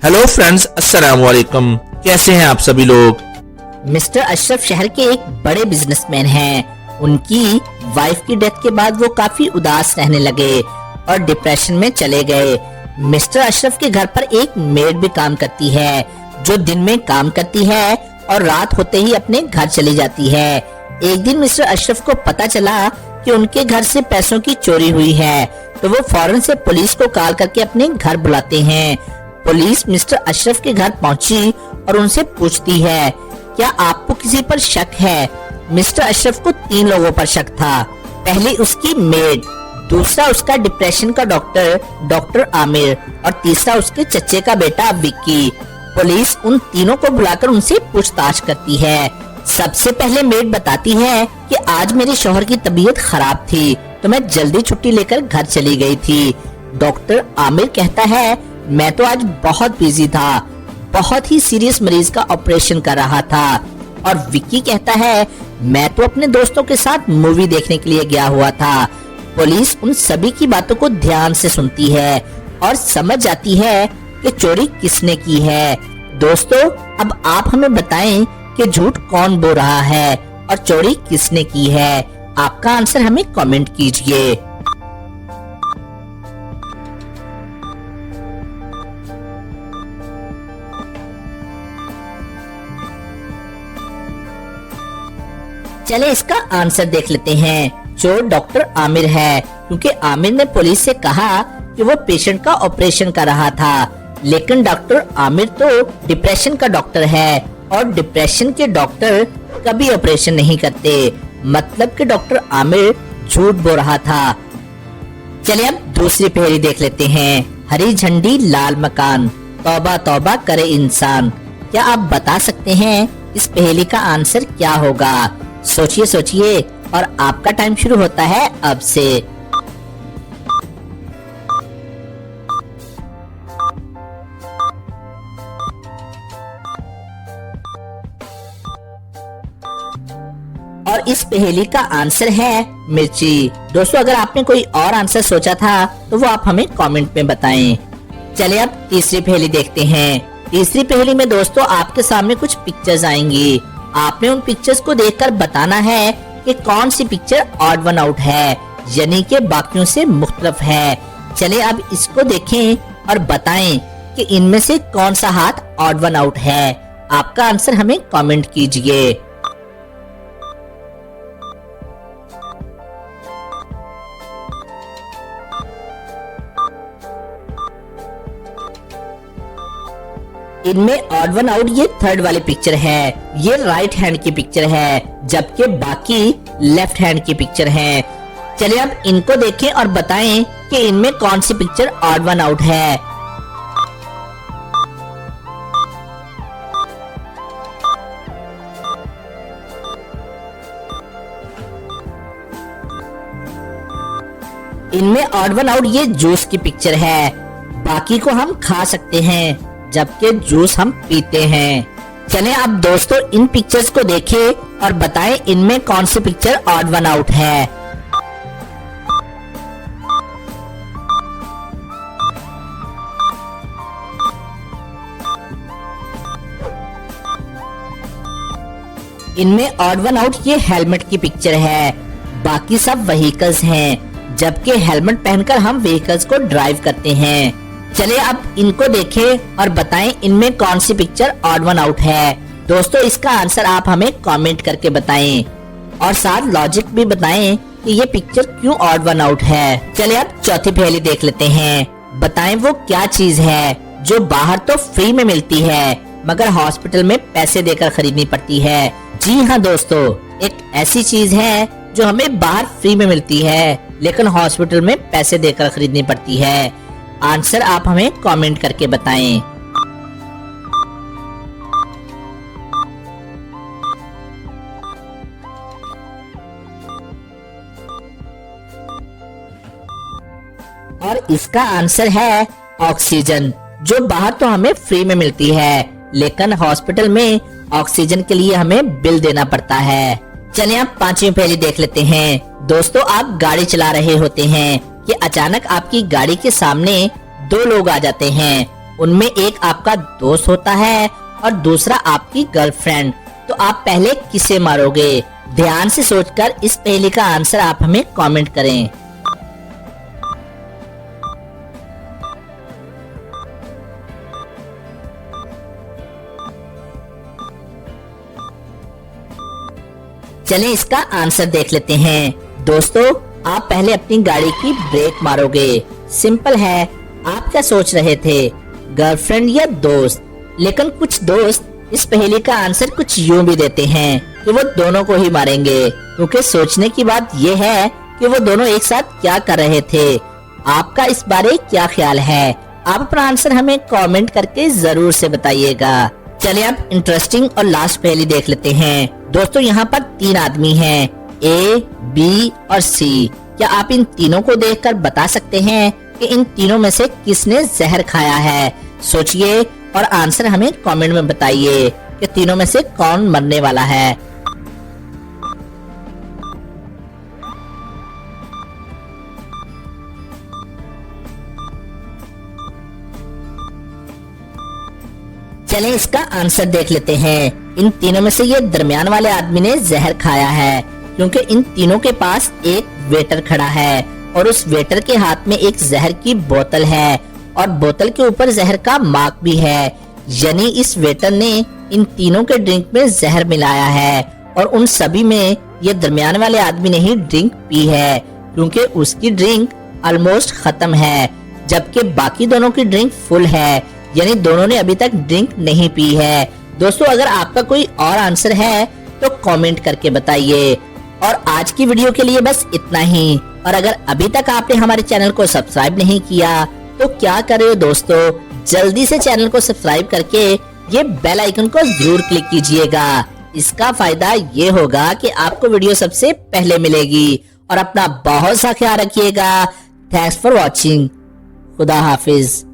Hello friends, अस्सलाम वालेकुम। कैसे हैं आप सभी लोग। मिस्टर अशरफ शहर के एक बड़े बिजनेसमैन हैं। उनकी वाइफ की डेथ के बाद वो काफी उदास रहने लगे और डिप्रेशन में चले गए। मिस्टर अशरफ के घर पर एक मेड भी काम करती है जो दिन में काम करती है और रात होते ही अपने घर चली जाती है। एक दिन मिस्टर अशरफ को पता चला कि उनके घर से पैसों की चोरी हुई है, तो वो फौरन से पुलिस को कॉल करके अपने घर बुलाते हैं। पुलिस मिस्टर अशरफ के घर पहुंची और उनसे पूछती है, क्या आपको किसी पर शक है? मिस्टर अशरफ को 3 लोगों पर शक था। पहली उसकी मेड, दूसरा उसका डिप्रेशन का डॉक्टर आमिर और तीसरा उसके चच्चे का बेटा विक्की। पुलिस उन तीनों को बुलाकर उनसे पूछताछ करती है। सबसे पहले मेड बताती है कि आज मेरे शौहर की तबीयत खराब थी तो मैं जल्दी छुट्टी लेकर घर चली गई थी। डॉक्टर आमिर कहता है, मैं तो आज बहुत बिजी था, बहुत ही सीरियस मरीज का ऑपरेशन कर रहा था। और विक्की कहता है, मैं तो अपने दोस्तों के साथ मूवी देखने के लिए गया हुआ था। पुलिस उन सभी की बातों को ध्यान से सुनती है और समझ जाती है कि चोरी किसने की है। दोस्तों, अब आप हमें बताएं कि झूठ कौन बोल रहा है और चोरी किसने की है। आपका आंसर हमें कमेंट कीजिए। चले इसका आंसर देख लेते हैं। जो डॉक्टर आमिर है, क्योंकि आमिर ने पुलिस से कहा कि वो पेशेंट का ऑपरेशन कर रहा था, लेकिन डॉक्टर आमिर तो डिप्रेशन का डॉक्टर है और डिप्रेशन के डॉक्टर कभी ऑपरेशन नहीं करते। मतलब कि डॉक्टर आमिर झूठ बोल रहा था। चलिए अब दूसरी पहेली देख लेते हैं। हरी झंडी लाल मकान, तौबा तौबा करे इंसान। क्या आप बता सकते हैं इस पहेली का आंसर क्या होगा? सोचिए सोचिए और आपका टाइम शुरू होता है अब से। और इस पहेली का आंसर है मिर्ची। दोस्तों, अगर आपने कोई और आंसर सोचा था तो वो आप हमें कमेंट में बताएं। चलिए अब तीसरी पहेली देखते हैं। तीसरी पहेली में दोस्तों आपके सामने कुछ पिक्चर्स आएंगी। आपने उन पिक्चर्स को देखकर बताना है कि कौन सी पिक्चर ऑड वन आउट है, यानी कि बाकियों से मुख्तलिफ है। चलिए अब इसको देखें और बताएं कि इनमें से कौन सा हाथ ऑड वन आउट है। आपका आंसर हमें कमेंट कीजिए। इनमें ऑड वन आउट ये थर्ड वाली पिक्चर है, ये राइट हैंड की पिक्चर है, जबकि बाकी लेफ्ट हैंड की पिक्चर है। चलिए अब इनको देखें और बताएं कि इनमें कौन सी पिक्चर ऑड वन आउट है। इनमें ऑड वन आउट ये जूस की पिक्चर है। बाकी को हम खा सकते हैं जबकि जूस हम पीते हैं। चलें अब दोस्तों इन पिक्चर्स को देखें और बताएं इनमें कौन सी पिक्चर ऑड वन आउट है। इनमें ऑड वन आउट ये हेलमेट की पिक्चर है। बाकी सब व्हीकल्स हैं, जबकि हेलमेट पहनकर हम व्हीकल्स को ड्राइव करते हैं। चलिए अब इनको देखें और बताएं इनमें कौन सी पिक्चर ऑड वन आउट है। दोस्तों, इसका आंसर आप हमें कमेंट करके बताएं और साथ लॉजिक भी बताएं कि ये पिक्चर क्यों ऑड वन आउट है। चलिए अब चौथी पहेली देख लेते हैं। बताएं वो क्या चीज है जो बाहर तो फ्री में मिलती है मगर हॉस्पिटल में पैसे देकर खरीदनी पड़ती है। जी हाँ दोस्तों, एक ऐसी चीज है जो हमें बाहर फ्री में मिलती है लेकिन हॉस्पिटल में पैसे देकर खरीदनी पड़ती है। आंसर आप हमें कमेंट करके बताएं। और इसका आंसर है ऑक्सीजन, जो बाहर तो हमें फ्री में मिलती है लेकिन हॉस्पिटल में ऑक्सीजन के लिए हमें बिल देना पड़ता है। चलिए आप पांचवी पहेली देख लेते हैं। दोस्तों, आप गाड़ी चला रहे होते हैं कि अचानक आपकी गाड़ी के सामने 2 लोग आ जाते हैं। उनमें एक आपका दोस्त होता है और दूसरा आपकी गर्लफ्रेंड। तो आप पहले किसे मारोगे? ध्यान से सोचकर इस पहेली का आंसर आप हमें कमेंट करें। चलें इसका आंसर देख लेते हैं। दोस्तों, आप पहले अपनी गाड़ी की ब्रेक मारोगे। सिंपल है, आप क्या सोच रहे थे, गर्लफ्रेंड या दोस्त? लेकिन कुछ दोस्त इस पहेली का आंसर कुछ यूं भी देते हैं कि वो दोनों को ही मारेंगे, क्योंकि सोचने की बात ये है कि वो दोनों एक साथ क्या कर रहे थे। आपका इस बारे क्या ख्याल है? आप अपना आंसर हमें कमेंट करके जरूर से बताइएगा। चलिए अब इंटरेस्टिंग और लास्ट पहेली देख लेते हैं। दोस्तों, यहाँ पर 3 आदमी हैं, ए, बी और सी। क्या आप इन तीनों को देखकर बता सकते हैं कि इन तीनों में से किसने जहर खाया है? सोचिए और आंसर हमें कमेंट में बताइए कि तीनों में से कौन मरने वाला है। चलें इसका आंसर देख लेते हैं। इन तीनों में से ये दरमियान वाले आदमी ने जहर खाया है, क्योंकि इन तीनों के पास एक वेटर खड़ा है और उस वेटर के हाथ में एक जहर की बोतल है और बोतल के ऊपर जहर का मार्क भी है। यानी इस वेटर ने इन तीनों के ड्रिंक में जहर मिलाया है और उन सभी में ये दरमियान वाले आदमी ने ही ड्रिंक पी है, क्योंकि उसकी ड्रिंक ऑलमोस्ट खत्म है, जबकि बाकी दोनों की ड्रिंक फुल है, यानी दोनों ने अभी तक ड्रिंक नहीं पी है। दोस्तों, अगर आपका कोई और आंसर है तो कमेंट करके बताइए। और आज की वीडियो के लिए बस इतना ही। और अगर अभी तक आपने हमारे चैनल को सब्सक्राइब नहीं किया तो क्या कर रहे हो दोस्तों, जल्दी से चैनल को सब्सक्राइब करके ये बेल आइकन को जरूर क्लिक कीजिएगा। इसका फायदा ये होगा कि आपको वीडियो सबसे पहले मिलेगी। और अपना बहुत सा ख्याल रखिएगा। Thanks for watching. खुदा हाफिज।